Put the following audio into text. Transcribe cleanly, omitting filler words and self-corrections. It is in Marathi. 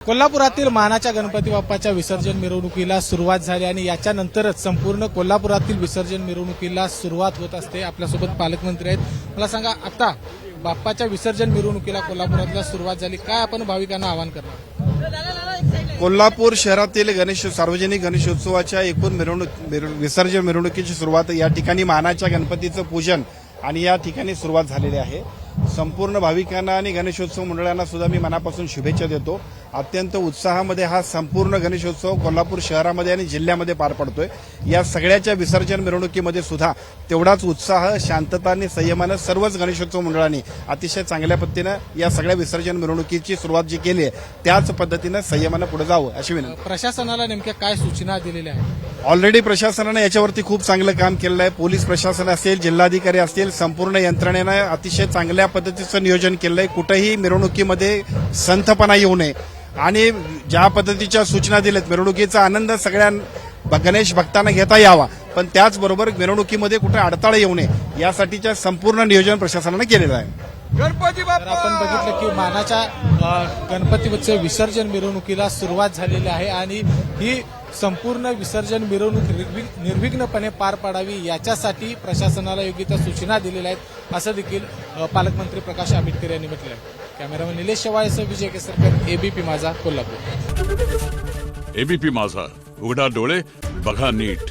कोल्हापुरातील मानाच्या गणपती बाप्पाच्या विसर्जन मिरवणुकीला सुरुवात झाली आणि याच्यानंतरच संपूर्ण कोल्हापुरातील विसर्जन मिरवणुकीला सुरुवात होत असते। आपल्यासोबत पालकमंत्री आहेत। मला सांगा, आता बाप्पाच्या विसर्जन मिरवणुकीला कोल्हापुरातला सुरुवात झाली, काय आपण भाविकांना आवाहन करणार? कोल्हापूर शहरातील सार्वजनिक गणेशोत्सवाच्या एकूण विसर्जन मिरवणुकीची सुरुवात या ठिकाणी मानाच्या गणपतीचं पूजन आणि या ठिकाणी सुरुवात झालेली आहे। संपूर्ण भाविकांना आणि गणेशोत्सव मंडळांना सुद्धा मी मनापासून शुभेच्छा देतो। अत्यंत उत्साहामध्ये हा संपूर्ण गणेशोत्सव कोल्हापूर शहरामध्ये आणि जिल्ह्यामध्ये पार पडतोय। या सगळ्याच्या विसर्जन मिरवणुकीमध्ये सुद्धा तेवढाच उत्साह, शांतता आणि संयमानं सर्वच गणेशोत्सव मंडळांनी अतिशय चांगल्या पद्धतीनं या सगळ्या विसर्जन मिरवणुकीची सुरुवात जी केली आहे त्याच पद्धतीनं संयमानं पुढे जावं अशी विनंती। प्रशासनाला नेमक्या काय सूचना दिलेल्या आहेत? ऑलरेडी प्रशासनाने याच्यावरती खूप चांगलं काम केलं आहे। पोलीस प्रशासन असेल, जिल्हाधिकारी असतील, संपूर्ण यंत्रणेनं अतिशय चांगल्या पद्धतीचं नियोजन केलंय। कुठेही मिरवणुकीमध्ये संथपणा येऊ नये आणि ज्या पद्धतीच्या सूचना दिल्यात, मिरवणुकीचा आनंद सगळ्या गणेश भक्तांना घेता यावा, पण त्याचबरोबर मिरवणुकीमध्ये कुठे अडथळा येऊ नये यासाठीच्या संपूर्ण नियोजन प्रशासनाने केलेलं आहे। गणपती बाप्पा, आपण बघितलं की मानाच्या गणपतीचं विसर्जन मिरवणुकीला सुरुवात झालेली आहे आणि ही संपूर्ण विसर्जन मिरवणूक निर्विघ्नपणे पार पाडावी याच्यासाठी प्रशासनाला योग्य त्या सूचना दिलेल्या आहेत, असं देखील पालकमंत्री प्रकाश आंबेडकर यांनी म्हटलं आहे। कॅमेरामन निलेश शेवाळेसह विजय केसरकर, एबीपी माझा, कोल्हापूर। एबीपी माझा, उघडा डोळे बघा नीट।